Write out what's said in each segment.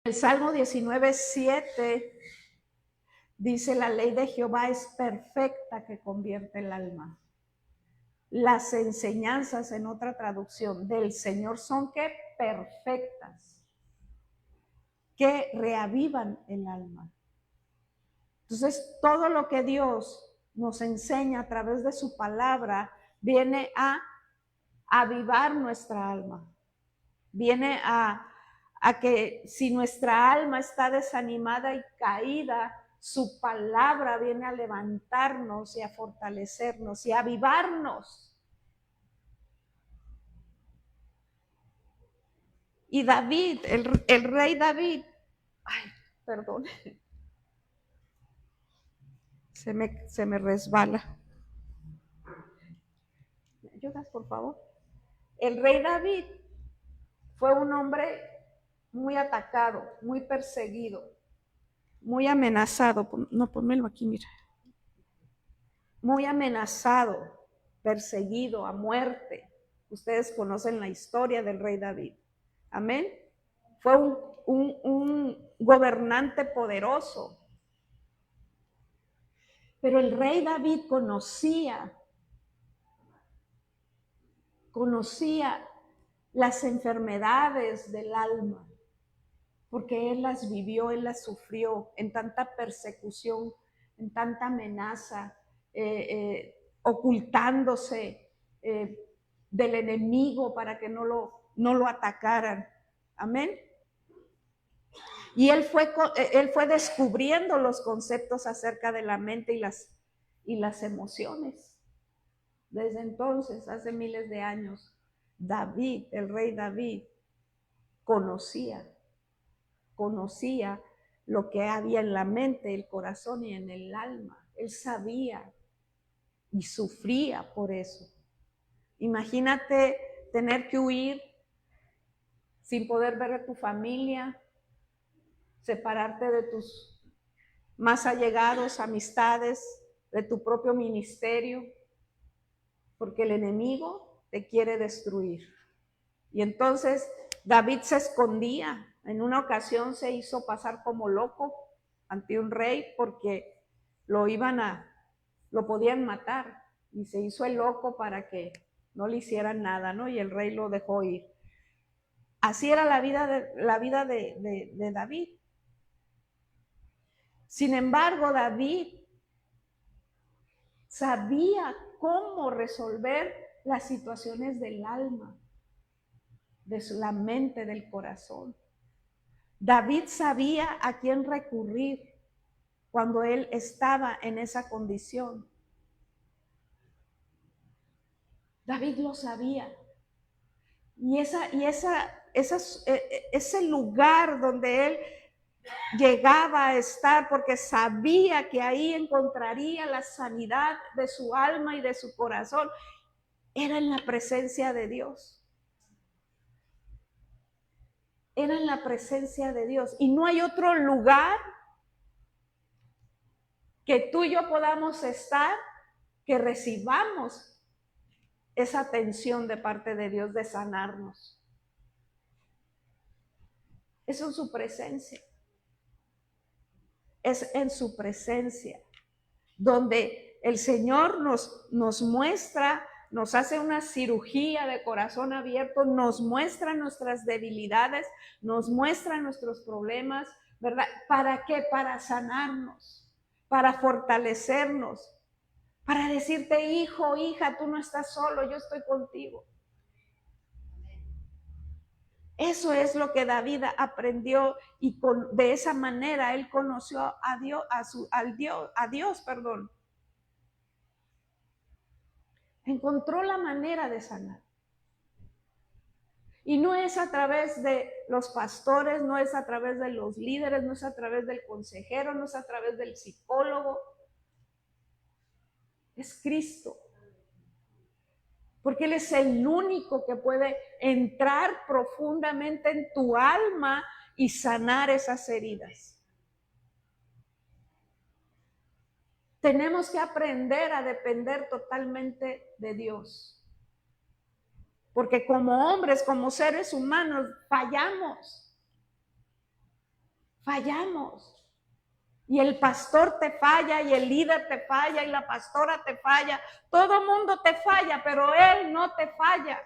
El Salmo 19:7 dice: la ley de Jehová es perfecta que convierte el alma. Las enseñanzas, en otra traducción, del Señor son que perfectas, que reavivan el alma. Entonces, todo lo que Dios nos enseña a través de su palabra viene a avivar nuestra alma. Viene a que si nuestra alma está desanimada y caída, su palabra viene a levantarnos y a fortalecernos y a avivarnos. Y David, el rey David, ay, perdón, se me resbala. ¿Me ayudas, por favor? El rey David fue un hombre muy atacado, muy perseguido, muy amenazado. No, ponmelo aquí, mira. Muy amenazado, perseguido a muerte. Ustedes conocen la historia del rey David. Amén. Fue un gobernante poderoso. Pero el rey David conocía las enfermedades del alma, porque él las vivió, él las sufrió en tanta persecución, en tanta amenaza, ocultándose del enemigo para que no lo atacaran. Amén. Y él fue descubriendo los conceptos acerca de la mente y las emociones. Desde entonces, hace miles de años, David, el rey David, conocía lo que había en la mente, el corazón y en el alma. Él sabía y sufría por eso. Imagínate tener que huir sin poder ver a tu familia, separarte de tus más allegados, amistades, de tu propio ministerio, porque el enemigo te quiere destruir. Y entonces David se escondía. En una ocasión se hizo pasar como loco ante un rey porque lo podían matar, y se hizo el loco para que no le hicieran nada, ¿no? Y el rey lo dejó ir. Así era la vida de David. Sin embargo, David sabía cómo resolver las situaciones del alma, de la mente, del corazón. David sabía a quién recurrir cuando él estaba en esa condición. David lo sabía. Y ese lugar donde él llegaba a estar, porque sabía que ahí encontraría la sanidad de su alma y de su corazón, era en la presencia de Dios. Era en la presencia de Dios. Y no hay otro lugar que tú y yo podamos estar que recibamos esa atención de parte de Dios de sanarnos. Es en su presencia. Es en su presencia donde el Señor nos muestra, nos hace una cirugía de corazón abierto, nos muestra nuestras debilidades, nos muestra nuestros problemas, ¿verdad? ¿Para qué? Para sanarnos, para fortalecernos, para decirte: hijo, hija, tú no estás solo, yo estoy contigo. Eso es lo que David aprendió, y de esa manera él conoció a Dios. Encontró la manera de sanar. Y no es a través de los pastores, no es a través de los líderes, no es a través del consejero, no es a través del psicólogo. Es Cristo. Porque Él es el único que puede entrar profundamente en tu alma y sanar esas heridas. Tenemos que aprender a depender totalmente de Dios. Porque como hombres, como seres humanos, fallamos. Fallamos. Y el pastor te falla, y el líder te falla, y la pastora te falla. Todo mundo te falla, pero Él no te falla.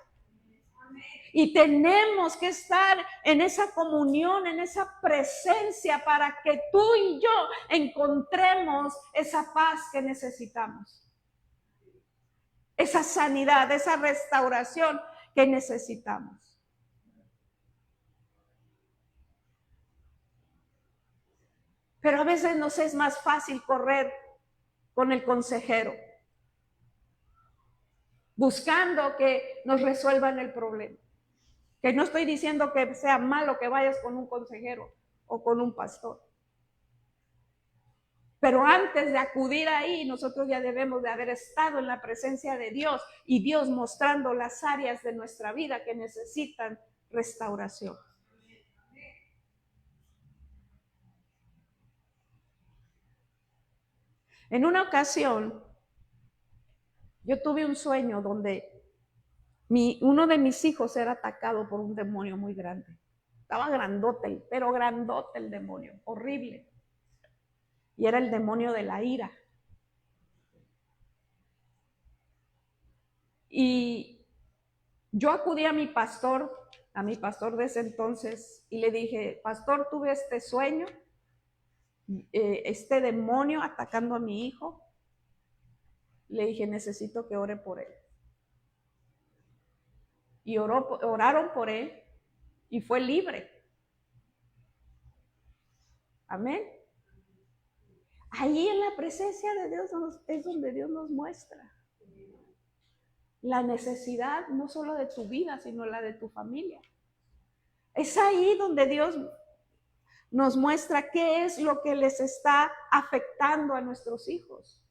Y tenemos que estar en esa comunión, en esa presencia, para que tú y yo encontremos esa paz que necesitamos. Esa sanidad, esa restauración que necesitamos. Pero a veces nos es más fácil correr con el consejero, buscando que nos resuelvan el problema. Que no estoy diciendo que sea malo que vayas con un consejero o con un pastor. Pero antes de acudir ahí, nosotros ya debemos de haber estado en la presencia de Dios y Dios mostrando las áreas de nuestra vida que necesitan restauración. En una ocasión, yo tuve un sueño donde uno de mis hijos era atacado por un demonio muy grande. Estaba grandote, pero grandote el demonio, horrible. Y era el demonio de la ira. Y yo acudí a mi pastor de ese entonces, y le dije: pastor, tuve este sueño, este demonio atacando a mi hijo. Le dije: necesito que ore por él. Y oraron por él y fue libre. Amén. Ahí en la presencia de Dios es donde Dios nos muestra la necesidad no solo de tu vida, sino la de tu familia. Es ahí donde Dios nos muestra qué es lo que les está afectando a nuestros hijos,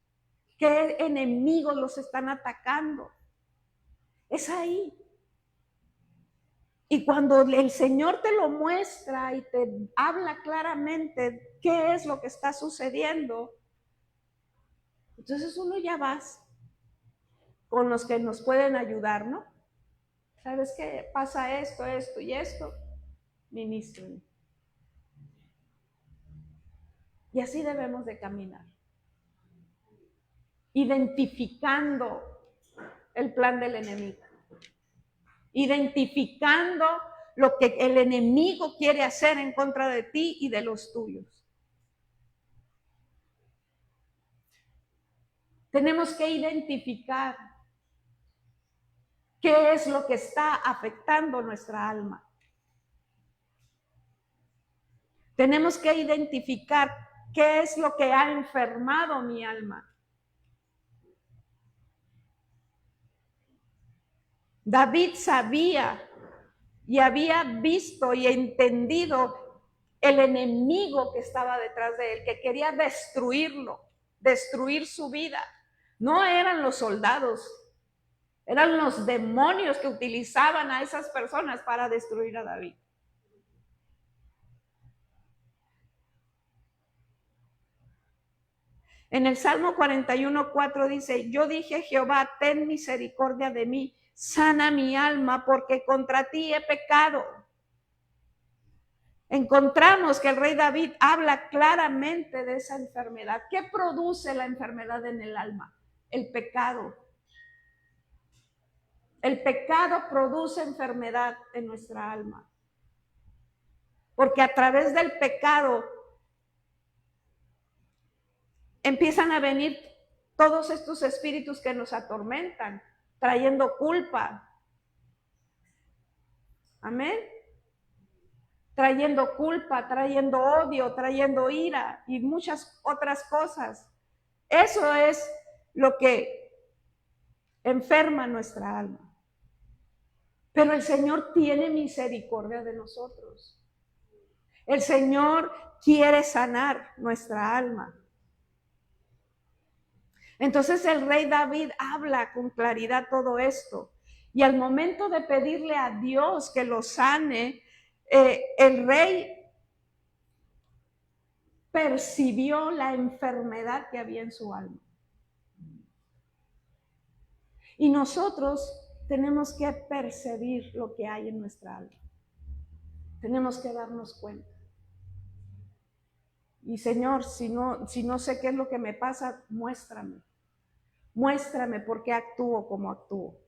qué enemigos los están atacando. Es ahí. Y cuando el Señor te lo muestra y te habla claramente qué es lo que está sucediendo, entonces uno ya vas con los que nos pueden ayudar, ¿no? ¿Sabes qué? Pasa esto, esto y esto. Ministren. Y así debemos de caminar. Identificando el plan del enemigo. Identificando lo que el enemigo quiere hacer en contra de ti y de los tuyos. Tenemos que identificar qué es lo que está afectando nuestra alma. Tenemos que identificar qué es lo que ha enfermado mi alma. David sabía y había visto y entendido el enemigo que estaba detrás de él, que quería destruirlo, destruir su vida. No eran los soldados, eran los demonios que utilizaban a esas personas para destruir a David. En el Salmo 41:4 dice: yo dije: Jehová, ten misericordia de mí, sana mi alma, porque contra ti he pecado. Encontramos que el rey David habla claramente de esa enfermedad. ¿Qué produce la enfermedad en el alma? El pecado. El pecado produce enfermedad en nuestra alma. Porque a través del pecado empiezan a venir todos estos espíritus que nos atormentan, trayendo culpa. Amén. Trayendo culpa, trayendo odio, trayendo ira y muchas otras cosas. Eso es lo que enferma nuestra alma. Pero el Señor tiene misericordia de nosotros. El Señor quiere sanar nuestra alma. Entonces el rey David habla con claridad todo esto. Y al momento de pedirle a Dios que lo sane, el rey percibió la enfermedad que había en su alma. Y nosotros tenemos que percibir lo que hay en nuestra alma. Tenemos que darnos cuenta. Y Señor, si no sé qué es lo que me pasa, muéstrame. Muéstrame por qué actúo como actúo.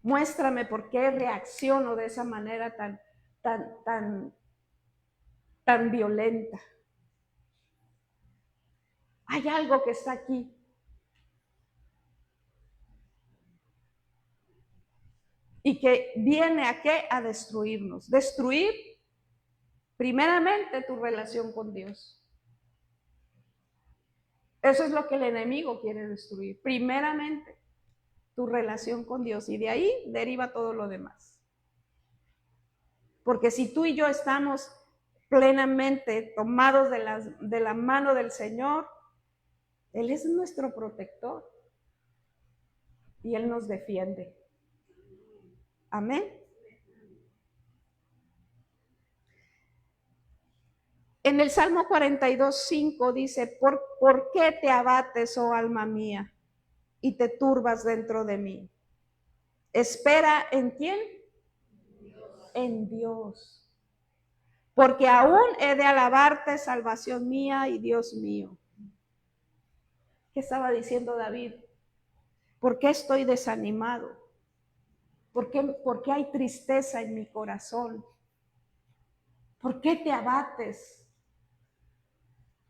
Muéstrame por qué reacciono de esa manera tan violenta. Hay algo que está aquí. Y que viene a qué? A destruirnos. Destruir primeramente tu relación con Dios. Eso es lo que el enemigo quiere destruir. Primeramente tu relación con Dios. Y de ahí deriva todo lo demás. Porque si tú y yo estamos plenamente tomados de la mano del Señor, Él es nuestro protector. Y Él nos defiende. Amén. En el Salmo 42:5 dice, ¿por qué te abates, oh alma mía, y te turbas dentro de mí? Espera, ¿en quién? En Dios. Porque aún he de alabarte, salvación mía y Dios mío. ¿Qué estaba diciendo David? ¿Por qué estoy desanimado? ¿Por qué hay tristeza en mi corazón? ¿Por qué te abates?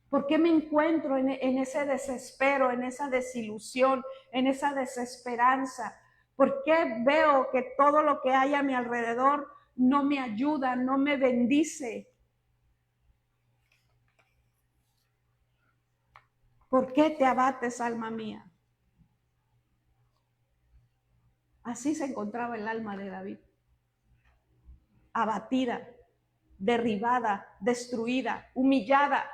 ¿Por qué me encuentro en ese desespero, en esa desilusión, en esa desesperanza? ¿Por qué veo que todo lo que hay a mi alrededor no me ayuda, no me bendice? ¿Por qué te abates, alma mía? Así se encontraba el alma de David. Abatida, derribada, destruida, humillada,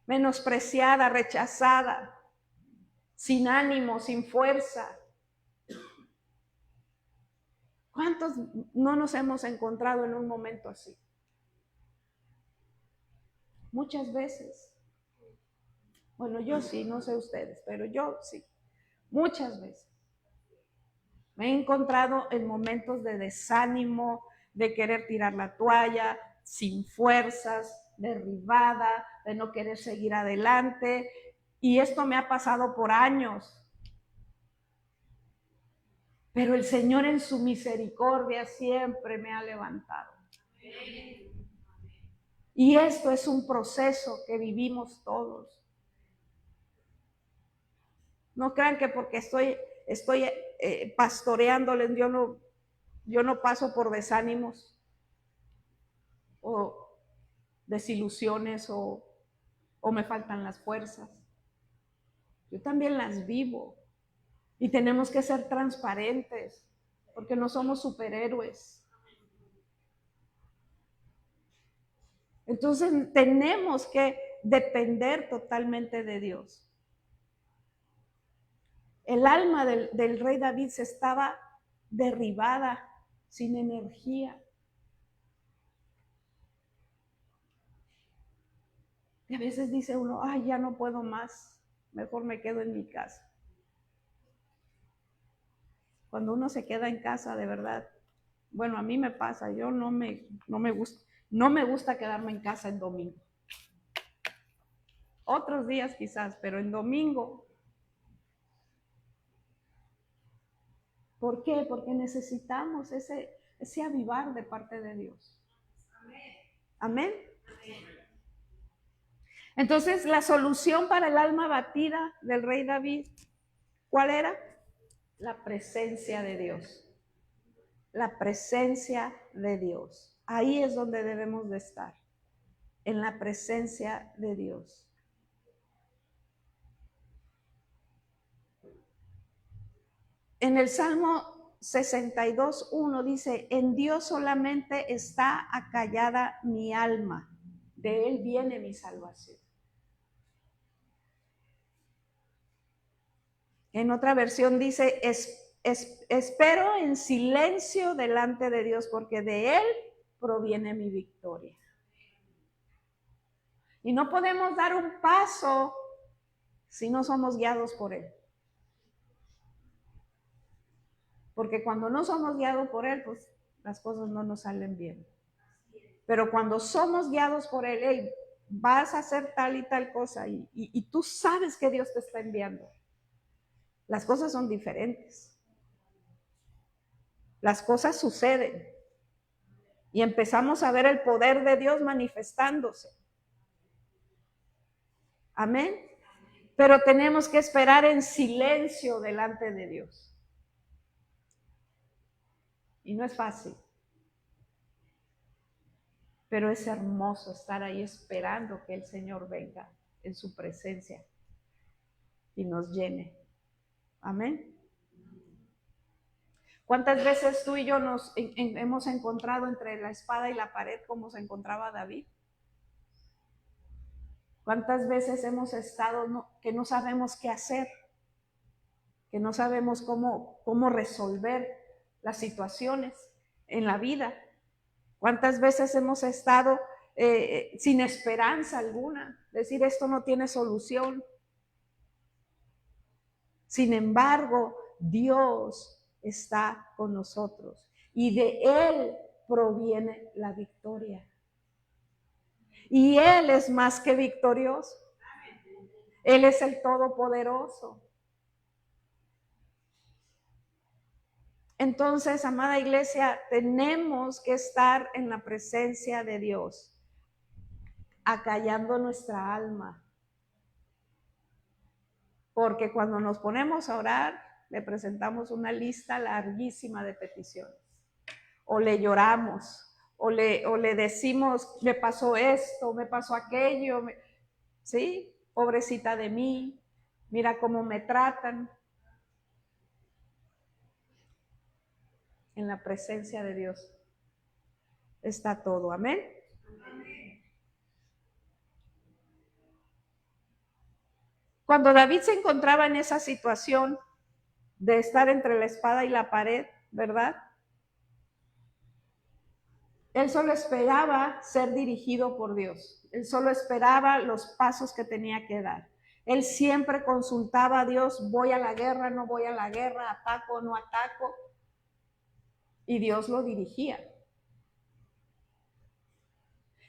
menospreciada, rechazada, sin ánimo, sin fuerza. ¿Cuántos no nos hemos encontrado en un momento así? Muchas veces. Bueno, yo sí, no sé ustedes, pero yo sí. Muchas veces. Me he encontrado en momentos de desánimo, de querer tirar la toalla, sin fuerzas, derribada, de no querer seguir adelante. Y esto me ha pasado por años. Pero el Señor en su misericordia siempre me ha levantado. Y esto es un proceso que vivimos todos. No crean que porque estoy pastoreándoles, yo no paso por desánimos o desilusiones o me faltan las fuerzas. Yo también las vivo. Y tenemos que ser transparentes, porque no somos superhéroes. Entonces tenemos que depender totalmente de Dios. El alma del rey David se estaba derribada, sin energía. Y a veces dice uno, ay, ya no puedo más, mejor me quedo en mi casa. Cuando uno se queda en casa, de verdad, bueno, a mí me pasa, yo no me gusta quedarme en casa en domingo. Otros días quizás, pero en domingo. ¿Por qué? Porque necesitamos ese avivar de parte de Dios. Amén. Entonces, la solución para el alma abatida del rey David, ¿cuál era? La presencia de Dios. La presencia de Dios. Ahí es donde debemos de estar, en la presencia de Dios. En el Salmo 62:1 dice, en Dios solamente está acallada mi alma, de Él viene mi salvación. En otra versión dice, espero en silencio delante de Dios, porque de Él proviene mi victoria. Y no podemos dar un paso si no somos guiados por Él. Porque cuando no somos guiados por Él, pues las cosas no nos salen bien. Pero cuando somos guiados por Él, hey, vas a hacer tal y tal cosa y tú sabes que Dios te está enviando, las cosas son diferentes. Las cosas suceden y empezamos a ver el poder de Dios manifestándose. Amén. Pero tenemos que esperar en silencio delante de Dios. Y no es fácil. Pero es hermoso estar ahí esperando que el Señor venga en su presencia y nos llene. Amén. ¿Cuántas veces tú y yo nos hemos encontrado entre la espada y la pared como se encontraba David? ¿Cuántas veces hemos estado que no sabemos qué hacer? Que no sabemos cómo resolver las situaciones en la vida. ¿Cuántas veces hemos estado sin esperanza alguna? Decir, esto no tiene solución. Sin embargo, Dios está con nosotros y de Él proviene la victoria. Y Él es más que victorioso. Él es el Todopoderoso. Entonces, amada iglesia, tenemos que estar en la presencia de Dios, acallando nuestra alma. Porque cuando nos ponemos a orar, le presentamos una lista larguísima de peticiones. O le lloramos, o le decimos, me pasó esto, me pasó aquello, ¿sí? Pobrecita de mí, mira cómo me tratan. En la presencia de Dios está todo, amén. Cuando David se encontraba en esa situación de estar entre la espada y la pared, ¿verdad? Él solo esperaba ser dirigido por Dios. Él solo esperaba los pasos que tenía que dar. Él siempre consultaba a Dios, voy a la guerra, no voy a la guerra, ataco, no ataco. Y Dios lo dirigía.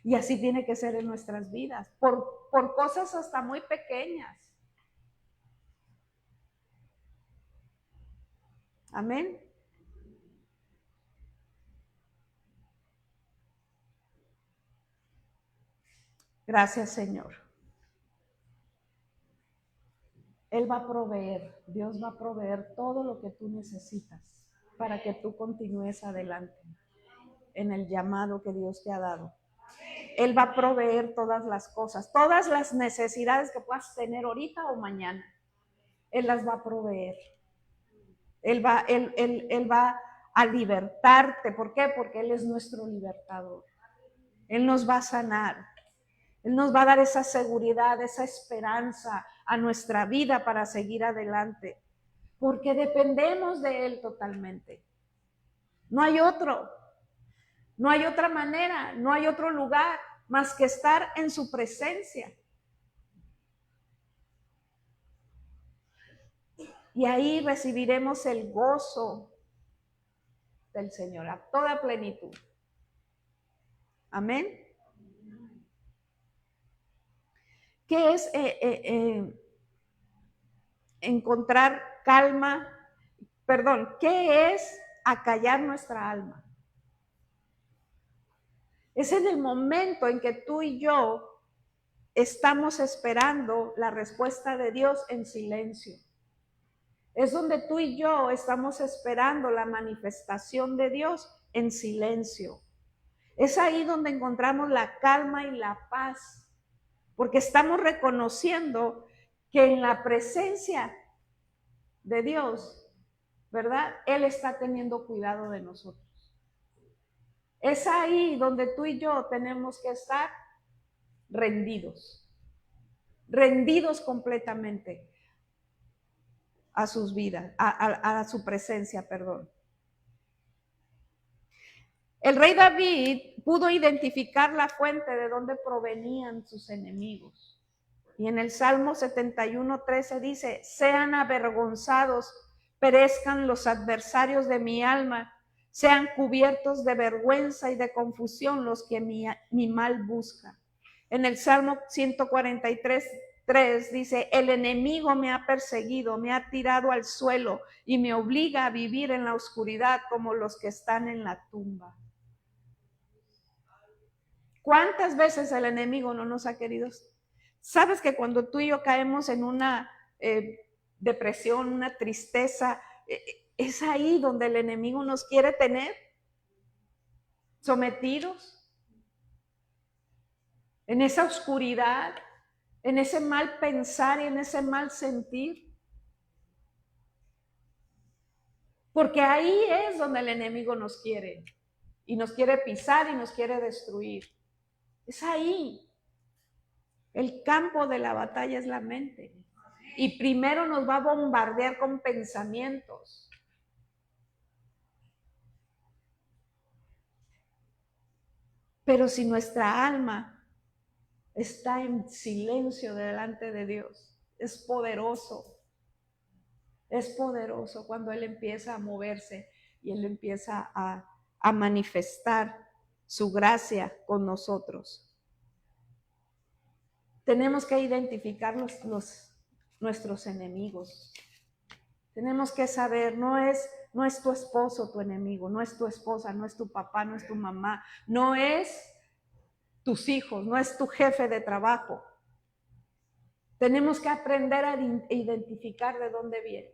Y así tiene que ser en nuestras vidas, por cosas hasta muy pequeñas. Amén. Gracias, Señor. Él va a proveer, Dios va a proveer todo lo que tú necesitas para que tú continúes adelante en el llamado que Dios te ha dado. Él va a proveer todas las cosas, todas las necesidades que puedas tener ahorita o mañana. Él las va a proveer. Él va a libertarte. ¿Por qué? Porque Él es nuestro libertador. Él nos va a sanar. Él nos va a dar esa seguridad, esa esperanza a nuestra vida para seguir adelante. Porque dependemos de Él totalmente. No hay otro. No hay otra manera, no hay otro lugar más que estar en su presencia. Y ahí recibiremos el gozo del Señor a toda plenitud. Amén. ¿Qué es encontrar calma? Perdón, ¿qué es acallar nuestra alma? Es en el momento en que tú y yo estamos esperando la respuesta de Dios en silencio. Es donde tú y yo estamos esperando la manifestación de Dios en silencio. Es ahí donde encontramos la calma y la paz, porque estamos reconociendo que en la presencia de Dios, ¿verdad? Él está teniendo cuidado de nosotros. Es ahí donde tú y yo tenemos que estar rendidos completamente a sus vidas, a su presencia, perdón. El rey David pudo identificar la fuente de donde provenían sus enemigos. Y en el Salmo 71:13 dice, sean avergonzados, perezcan los adversarios de mi alma, Sean cubiertos de vergüenza y de confusión los que mi mal buscan. En el Salmo 143:3 dice, el enemigo me ha perseguido, me ha tirado al suelo y me obliga a vivir en la oscuridad como los que están en la tumba. ¿Cuántas veces el enemigo no nos ha querido? Sabes que cuando tú y yo caemos en una depresión, una tristeza, es ahí donde el enemigo nos quiere tener sometidos, en esa oscuridad, en ese mal pensar y en ese mal sentir. Porque ahí es donde el enemigo nos quiere, y nos quiere pisar y nos quiere destruir. Es ahí. El campo de la batalla es la mente. Y primero nos va a bombardear con pensamientos. Pero si nuestra alma está en silencio delante de Dios, es poderoso. Es poderoso cuando Él empieza a moverse y Él empieza a manifestar su gracia con nosotros. Tenemos que identificar nuestros enemigos. Tenemos que saber, no es tu esposo tu enemigo, no es tu esposa, no es tu papá, no es tu mamá, no es tus hijos, no es tu jefe de trabajo. Tenemos que aprender a identificar de dónde viene.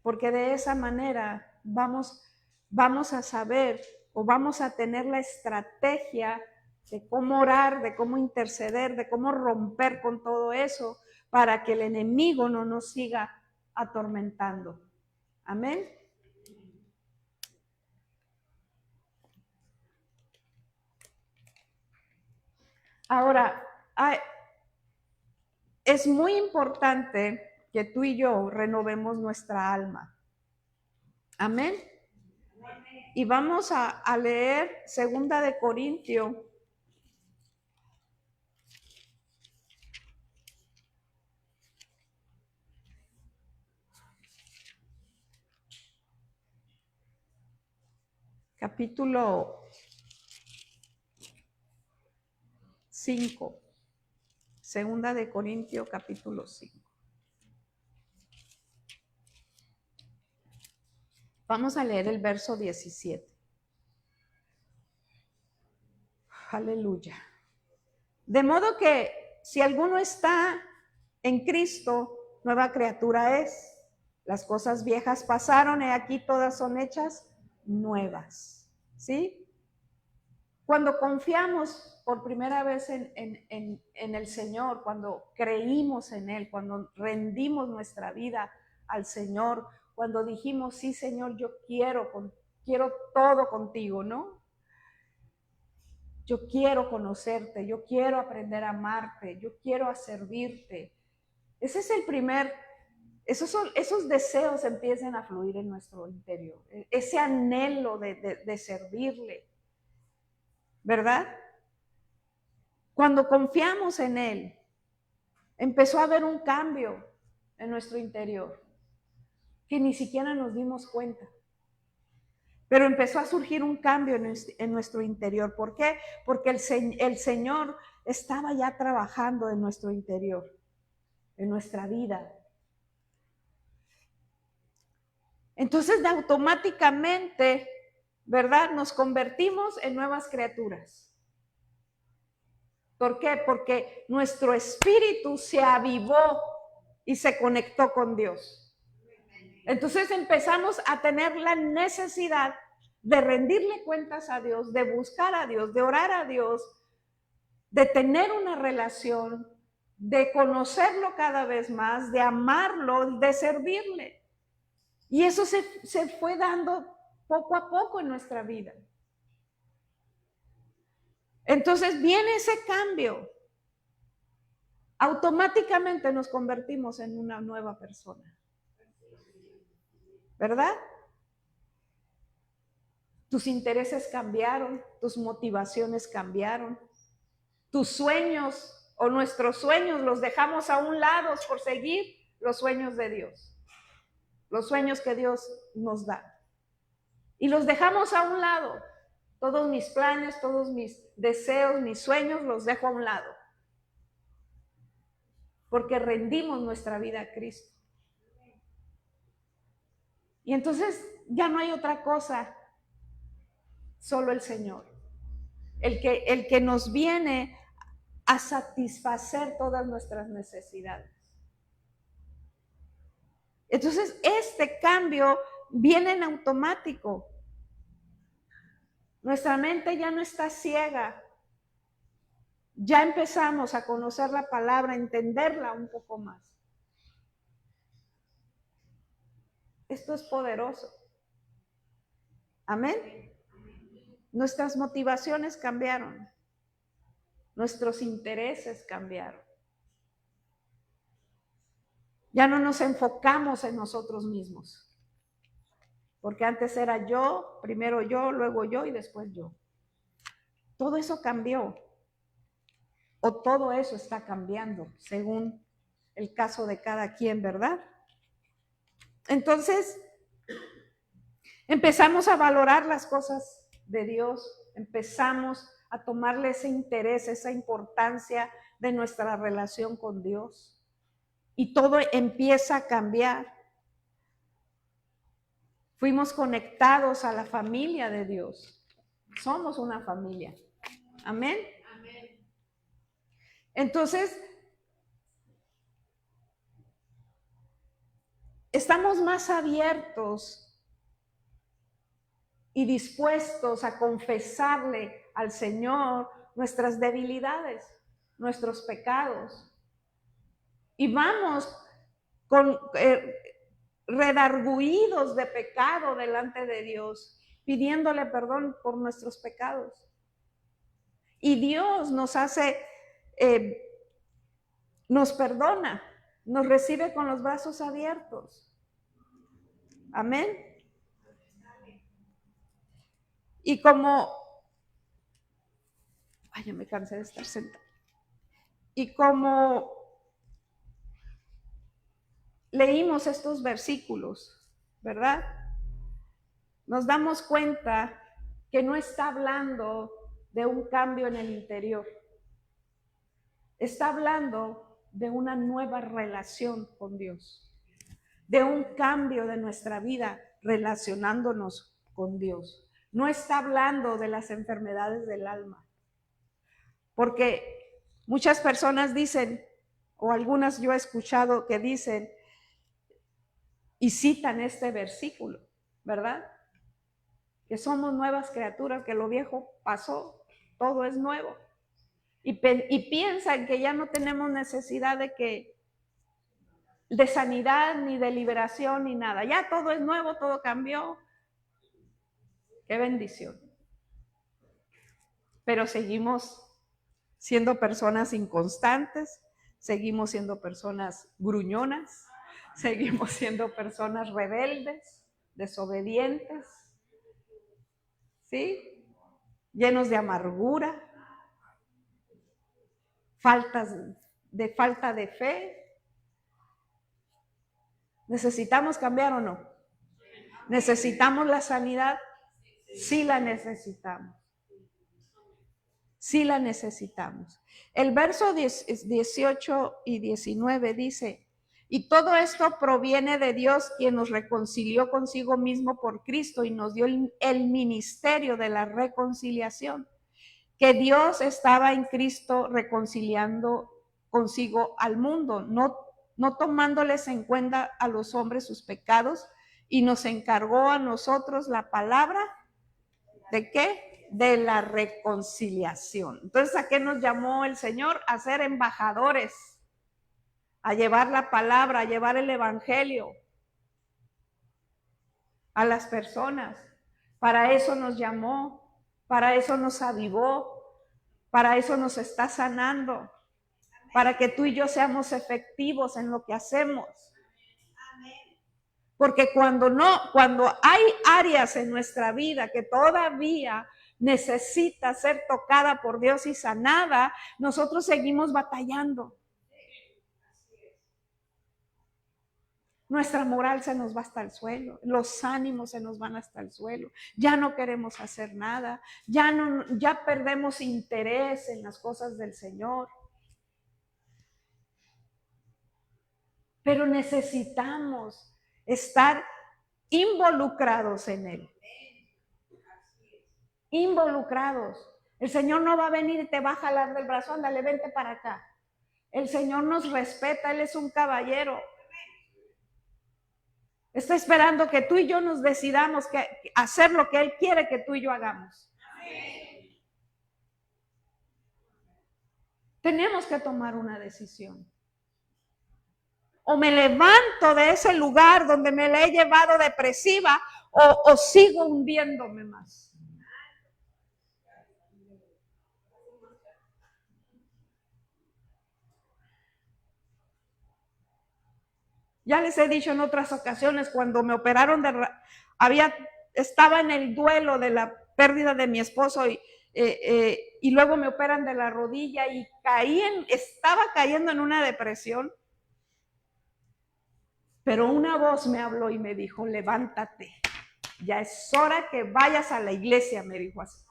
Porque de esa manera vamos a saber o vamos a tener la estrategia de cómo orar, de cómo interceder, de cómo romper con todo eso para que el enemigo no nos siga atormentando. Amén. Ahora, es muy importante que tú y yo renovemos nuestra alma. Amén. Y vamos a leer 2 de Corintios. Capítulo 5. 2 de Corintios, capítulo 5. Vamos a leer el verso 17. Aleluya. De modo que si alguno está en Cristo, nueva criatura es. Las cosas viejas pasaron y aquí todas son hechas nuevas. ¿Sí? Cuando confiamos por primera vez en el Señor, cuando creímos en Él, cuando rendimos nuestra vida al Señor, cuando dijimos, sí, Señor, yo quiero todo contigo, ¿no? Yo quiero conocerte, yo quiero aprender a amarte, yo quiero servirte. Ese es el primer, esos deseos empiezan a fluir en nuestro interior, ese anhelo de servirle, ¿verdad? Cuando confiamos en Él, empezó a haber un cambio en nuestro interior, que ni siquiera nos dimos cuenta. Pero empezó a surgir un cambio en nuestro interior. ¿Por qué? Porque el Señor estaba ya trabajando en nuestro interior, en nuestra vida. Entonces, automáticamente, ¿verdad? Nos convertimos en nuevas criaturas. ¿Por qué? Porque nuestro espíritu se avivó y se conectó con Dios. Entonces empezamos a tener la necesidad de rendirle cuentas a Dios, de buscar a Dios, de orar a Dios, de tener una relación, de conocerlo cada vez más, de amarlo, de servirle. Y eso se fue dando poco a poco en nuestra vida. Entonces viene ese cambio. Automáticamente nos convertimos en una nueva persona. ¿Verdad? Tus intereses cambiaron, tus motivaciones cambiaron, tus sueños o nuestros sueños los dejamos a un lado por seguir los sueños de Dios. los sueños que Dios nos da. Y los dejamos a un lado. Todos mis planes, todos mis deseos, mis sueños, los dejo a un lado. Porque rendimos nuestra vida a Cristo. Y entonces ya no hay otra cosa, solo el Señor. El que nos viene a satisfacer todas nuestras necesidades. Entonces, este cambio viene en automático. Nuestra mente ya no está ciega. Ya empezamos a conocer la palabra, a entenderla un poco más. Esto es poderoso. Amén. Nuestras motivaciones cambiaron. Nuestros intereses cambiaron. Ya no nos enfocamos en nosotros mismos. Porque antes era yo, primero yo, luego yo y después yo. Todo eso cambió. O todo eso está cambiando, según el caso de cada quien, ¿verdad? Entonces, empezamos a valorar las cosas de Dios, empezamos a tomarle ese interés, esa importancia de nuestra relación con Dios. Y todo empieza a cambiar. Fuimos conectados a la familia de Dios. Somos una familia. Amén. Entonces, estamos más abiertos y dispuestos a confesarle al Señor nuestras debilidades, nuestros pecados. Y vamos con redarguidos de pecado delante de Dios, pidiéndole perdón por nuestros pecados. Y Dios nos hace, nos perdona, nos recibe con los brazos abiertos. Amén. Y como, ay, ya me cansé de estar sentada. Y como leímos estos versículos, ¿verdad? Nos damos cuenta que no está hablando de un cambio en el interior. Está hablando de una nueva relación con Dios, de un cambio de nuestra vida relacionándonos con Dios. No está hablando de las enfermedades del alma, porque muchas personas dicen, o algunas yo he escuchado que dicen y citan este versículo, ¿verdad? Que somos nuevas criaturas, que lo viejo pasó, todo es nuevo. Y piensan que ya no tenemos necesidad de sanidad, ni de liberación, ni nada. Ya todo es nuevo, todo cambió. Qué bendición. Pero seguimos siendo personas inconstantes, seguimos siendo personas gruñonas, seguimos siendo personas rebeldes, desobedientes, ¿sí? Llenos de amargura, falta de fe. ¿Necesitamos cambiar o no? ¿Necesitamos la sanidad? Sí la necesitamos. Sí la necesitamos. El verso 18 y 19 dice, y todo esto proviene de Dios, quien nos reconcilió consigo mismo por Cristo y nos dio el ministerio de la reconciliación. Que Dios estaba en Cristo reconciliando consigo al mundo, no tomándoles en cuenta a los hombres sus pecados, y nos encargó a nosotros la palabra ¿de qué? De la reconciliación. Entonces, ¿a qué nos llamó el Señor? A ser embajadores, a llevar la palabra, a llevar el evangelio a las personas. Para eso nos llamó, para eso nos avivó, para eso nos está sanando, para que tú y yo seamos efectivos en lo que hacemos. Porque cuando hay áreas en nuestra vida que todavía necesita ser tocada por Dios y sanada, nosotros seguimos batallando. Nuestra moral se nos va hasta el suelo, los ánimos se nos van hasta el suelo, ya no queremos hacer nada, ya perdemos interés en las cosas del Señor. Pero necesitamos estar involucrados en Él. Involucrados. El Señor no va a venir y te va a jalar del brazo, ándale, vente para acá. El Señor nos respeta, Él es un caballero. Está esperando que tú y yo nos decidamos hacer lo que Él quiere que tú y yo hagamos. Tenemos que tomar una decisión. O me levanto de ese lugar donde me la he llevado depresiva o sigo hundiéndome más. Ya les he dicho en otras ocasiones, cuando me operaron, estaba en el duelo de la pérdida de mi esposo y luego me operan de la rodilla y estaba cayendo en una depresión. Pero una voz me habló y me dijo, levántate, ya es hora que vayas a la iglesia, me dijo así.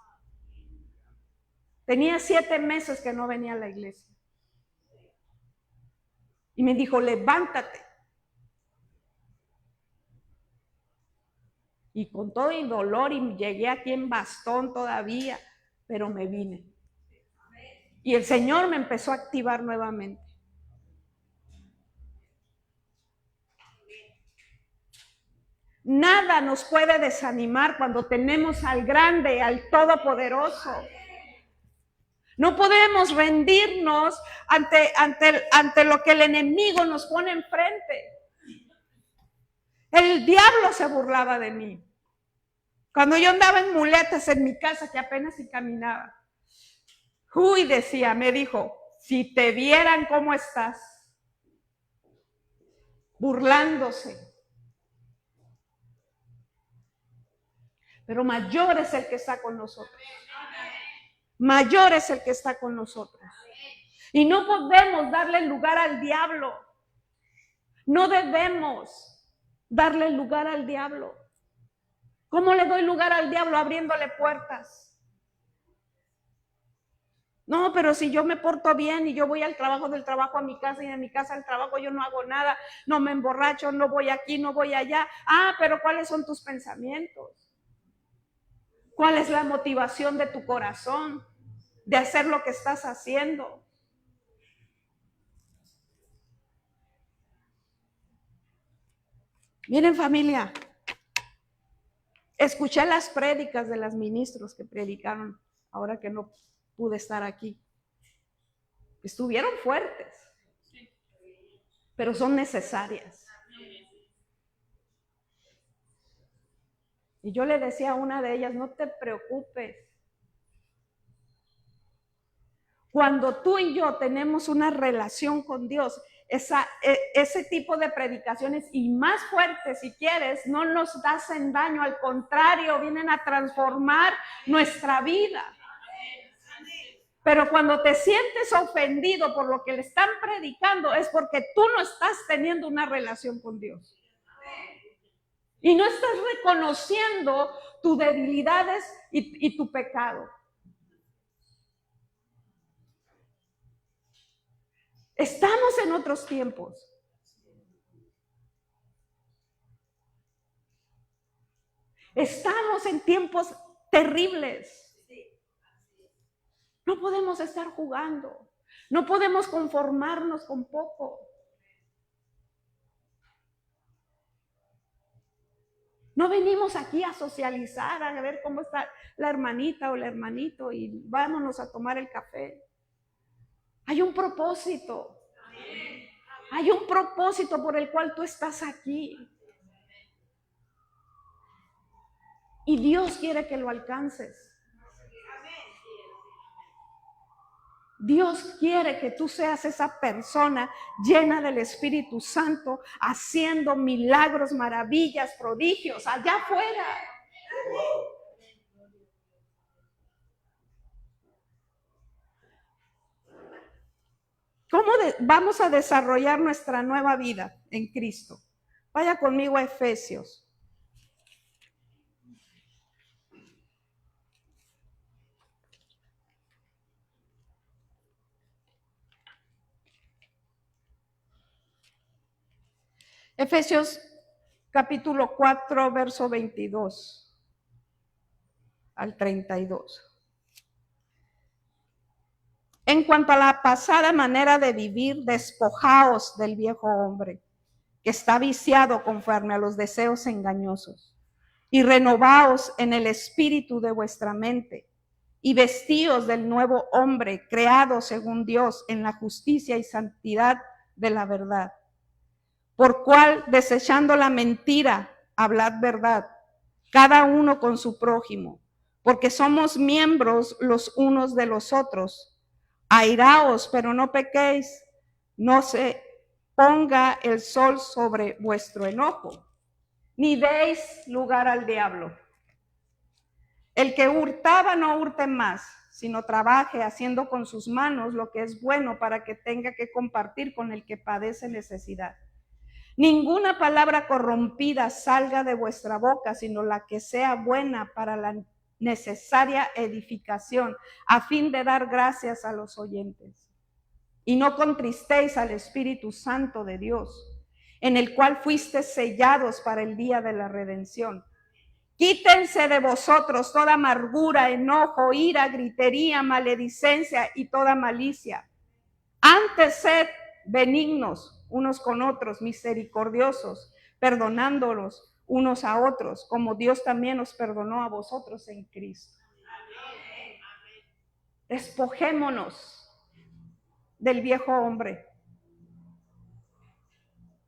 Tenía 7 meses que no venía a la iglesia. Y me dijo, levántate. Y con todo el dolor, y llegué aquí en bastón todavía, pero me vine. Y el Señor me empezó a activar nuevamente. Nada nos puede desanimar cuando tenemos al grande, al todopoderoso. No podemos rendirnos ante lo que el enemigo nos pone enfrente. El diablo se burlaba de mí. Cuando yo andaba en muletas en mi casa, que apenas si caminaba. Uy, decía, me dijo, si te vieran cómo estás, burlándose. Pero mayor es el que está con nosotros. Mayor es el que está con nosotros. Y no podemos darle lugar al diablo. No debemos darle lugar al diablo. ¿Cómo le doy lugar al diablo? Abriéndole puertas. No, pero si yo me porto bien y yo voy al trabajo, del trabajo a mi casa y de mi casa al trabajo, yo no hago nada, no me emborracho, no voy aquí, no voy allá. Ah, pero ¿cuáles son tus pensamientos? ¿Cuál es la motivación de tu corazón de hacer lo que estás haciendo? Miren, familia, escuché las prédicas de los ministros que predicaron ahora que no pude estar aquí. Estuvieron fuertes, pero son necesarias. Y yo le decía a una de ellas, no te preocupes. Cuando tú y yo tenemos una relación con Dios, ese tipo de predicaciones y más fuertes, si quieres, no nos hacen daño, al contrario, vienen a transformar nuestra vida. Pero cuando te sientes ofendido por lo que le están predicando, es porque tú no estás teniendo una relación con Dios. Y no estás reconociendo tus debilidades y tu pecado. Estamos en otros tiempos. Estamos en tiempos terribles. No podemos estar jugando. No podemos conformarnos con poco. No venimos aquí a socializar, a ver cómo está la hermanita o el hermanito y vámonos a tomar el café. Hay un propósito. Hay un propósito por el cual tú estás aquí. Y Dios quiere que lo alcances. Dios quiere que tú seas esa persona llena del Espíritu Santo, haciendo milagros, maravillas, prodigios allá afuera. ¿Cómo vamos a desarrollar nuestra nueva vida en Cristo? Vaya conmigo a Efesios. Efesios capítulo 4, verso 22 al 32. En cuanto a la pasada manera de vivir, despojaos del viejo hombre, que está viciado conforme a los deseos engañosos, y renovaos en el espíritu de vuestra mente, y vestíos del nuevo hombre, creado según Dios en la justicia y santidad de la verdad. Por cual, desechando la mentira, hablad verdad, cada uno con su prójimo, porque somos miembros los unos de los otros. Airaos, pero no pequéis, no se ponga el sol sobre vuestro enojo, ni deis lugar al diablo. El que hurtaba no hurte más, sino trabaje haciendo con sus manos lo que es bueno para que tenga que compartir con el que padece necesidad. Ninguna palabra corrompida salga de vuestra boca, sino la que sea buena para la necesaria edificación, a fin de dar gracias a los oyentes. Y no contristéis al Espíritu Santo de Dios, en el cual fuisteis sellados para el día de la redención. Quítense de vosotros toda amargura, enojo, ira, gritería, maledicencia y toda malicia. Antes sed benignos unos con otros, misericordiosos, perdonándolos unos a otros, como Dios también os perdonó a vosotros en Cristo. Despojémonos del viejo hombre.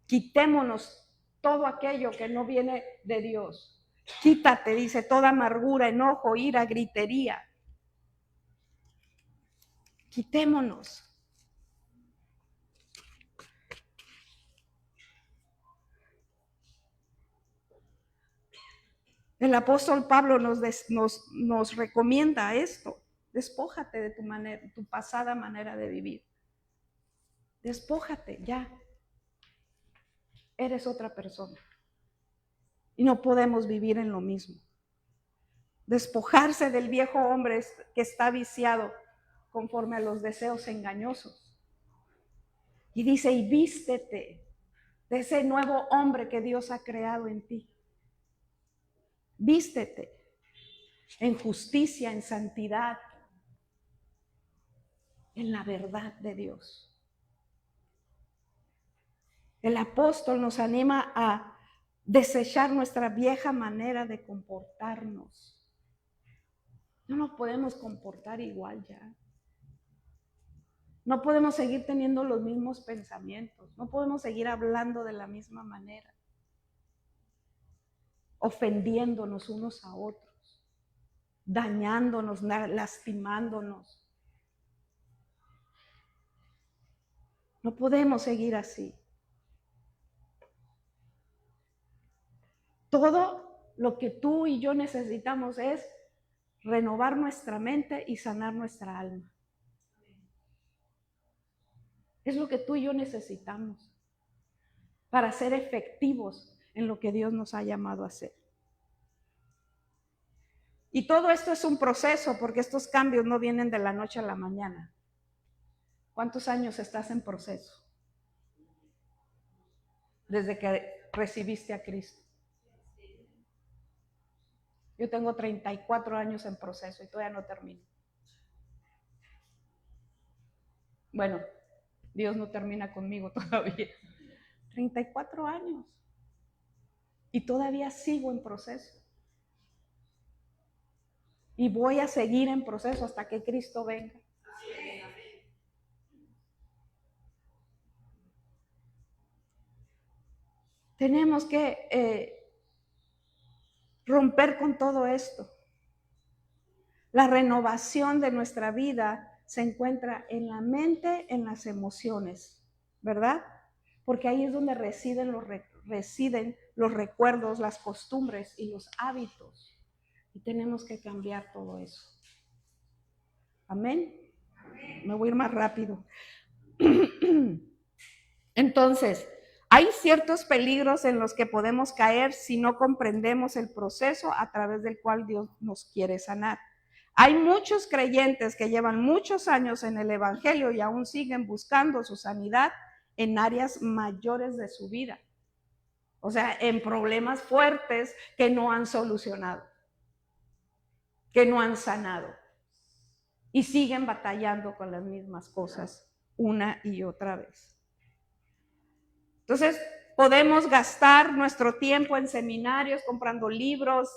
Quitémonos todo aquello que no viene de Dios. Quítate, dice, toda amargura, enojo, ira, gritería. Quitémonos. El apóstol Pablo nos recomienda esto. Despójate de tu pasada manera de vivir. Despójate, ya. Eres otra persona. Y no podemos vivir en lo mismo. Despojarse del viejo hombre que está viciado conforme a los deseos engañosos. Y dice, y vístete de ese nuevo hombre que Dios ha creado en ti. Vístete en justicia, en santidad, en la verdad de Dios. El apóstol nos anima a desechar nuestra vieja manera de comportarnos. No nos podemos comportar igual ya. No podemos seguir teniendo los mismos pensamientos. No podemos seguir hablando de la misma manera. Ofendiéndonos unos a otros. Dañándonos, lastimándonos. No podemos seguir así. Todo lo que tú y yo necesitamos es renovar nuestra mente y sanar nuestra alma. Es lo que tú y yo necesitamos para ser efectivos en lo que Dios nos ha llamado a hacer. Y todo esto es un proceso, porque estos cambios no vienen de la noche a la mañana. ¿Cuántos años estás en proceso? Desde que recibiste a Cristo. Yo tengo 34 años en proceso y todavía no termino. Bueno, Dios no termina conmigo todavía. 34 años. Y todavía sigo en proceso. Y voy a seguir en proceso hasta que Cristo venga. Tenemos que romper con todo esto. La renovación de nuestra vida se encuentra en la mente, en las emociones, ¿verdad? Porque ahí es donde residen los recuerdos, las costumbres y los hábitos. Y tenemos que cambiar todo eso. ¿Amén? Me voy a ir más rápido. Entonces, Hay ciertos peligros en los que podemos caer si no comprendemos el proceso a través del cual Dios nos quiere sanar. Hay muchos creyentes que llevan muchos años en el Evangelio y aún siguen buscando su sanidad en áreas mayores de su vida. O sea, en problemas fuertes que no han solucionado, que no han sanado. Y siguen batallando con las mismas cosas una y otra vez. Entonces, podemos gastar nuestro tiempo en seminarios, comprando libros,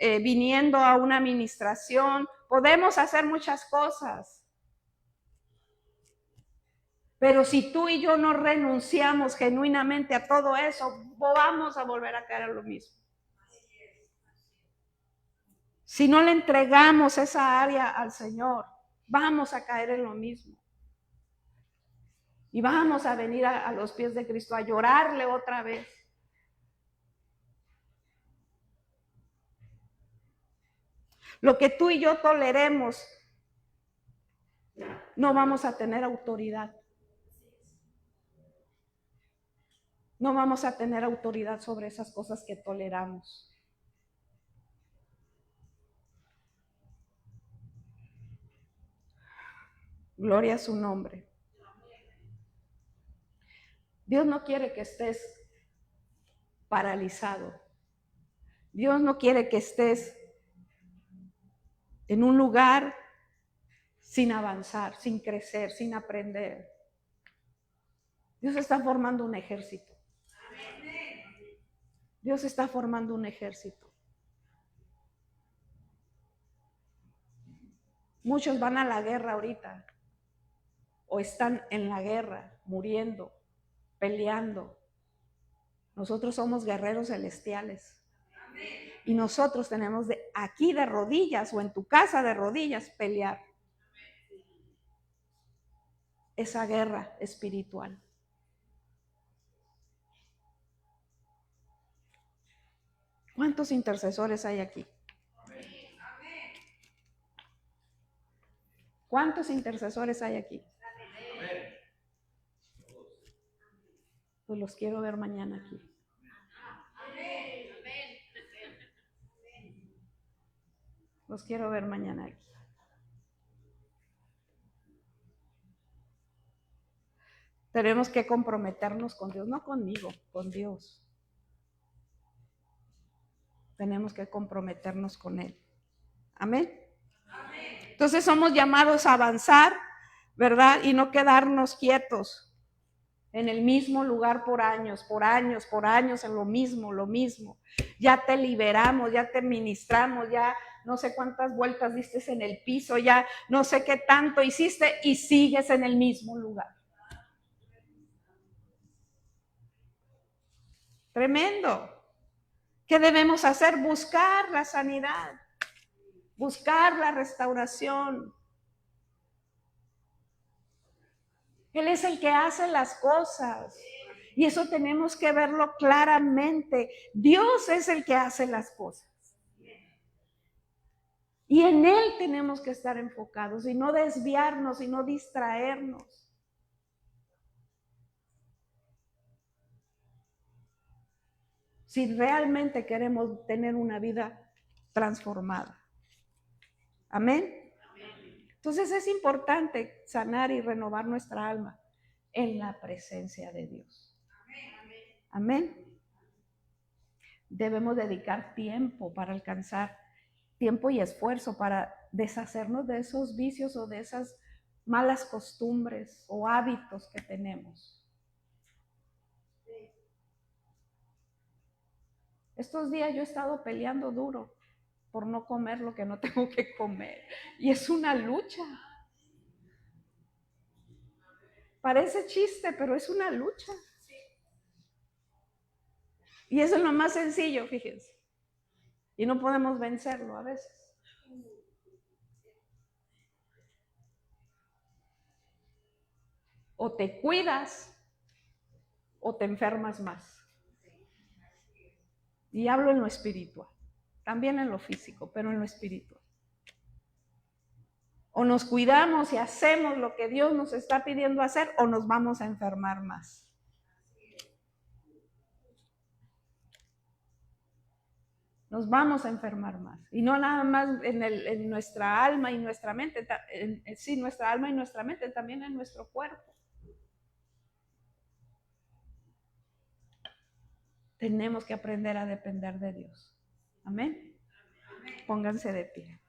viniendo a una administración. Podemos hacer muchas cosas. Pero si tú y yo no renunciamos genuinamente a todo eso, vamos a volver a caer en lo mismo. Si no le entregamos esa área al Señor, vamos a caer en lo mismo. Y vamos a venir a los pies de Cristo a llorarle otra vez. Lo que tú y yo toleremos, no vamos a tener autoridad. No vamos a tener autoridad sobre esas cosas que toleramos. Gloria a su nombre. Dios no quiere que estés paralizado. Dios no quiere que estés en un lugar sin avanzar, sin crecer, sin aprender. Dios está formando un ejército. Dios está formando un ejército. Muchos van a la guerra ahorita, o están en la guerra, muriendo, peleando. Nosotros somos guerreros celestiales. Y nosotros tenemos aquí de rodillas o en tu casa de rodillas pelear esa guerra espiritual. ¿Cuántos intercesores hay aquí? ¿Cuántos intercesores hay aquí? Pues los quiero ver mañana aquí. Los quiero ver mañana aquí. Tenemos que comprometernos con Dios, no conmigo, con Dios. Tenemos que comprometernos con Él. Amén. Entonces somos llamados a avanzar, ¿verdad? Y no quedarnos quietos en el mismo lugar por años, en lo mismo. Ya te liberamos, ya te ministramos, ya no sé cuántas vueltas diste en el piso, ya no sé qué tanto hiciste y sigues en el mismo lugar. Tremendo. ¿Qué debemos hacer? Buscar la sanidad, buscar la restauración. Él es el que hace las cosas. Y eso tenemos que verlo claramente. Dios es el que hace las cosas. Y en Él tenemos que estar enfocados y no desviarnos y no distraernos. Si realmente queremos tener una vida transformada. Amén. Entonces es importante sanar y renovar nuestra alma en la presencia de Dios. Amén. Debemos dedicar tiempo para alcanzar, tiempo y esfuerzo para deshacernos de esos vicios o de esas malas costumbres o hábitos que tenemos. Estos días yo he estado peleando duro por no comer lo que no tengo que comer. Y es una lucha. Parece chiste, pero es una lucha. Y eso es lo más sencillo, fíjense. Y no podemos vencerlo a veces. O te cuidas o te enfermas más. Y hablo en lo espiritual, también en lo físico, pero en lo espiritual. O nos cuidamos y hacemos lo que Dios nos está pidiendo hacer o nos vamos a enfermar más. nos vamos a enfermar más. Y no nada más en nuestra alma y nuestra mente, sí, nuestra alma y nuestra mente, también en nuestro cuerpo. Tenemos que aprender a depender de Dios. Amén. Pónganse de pie.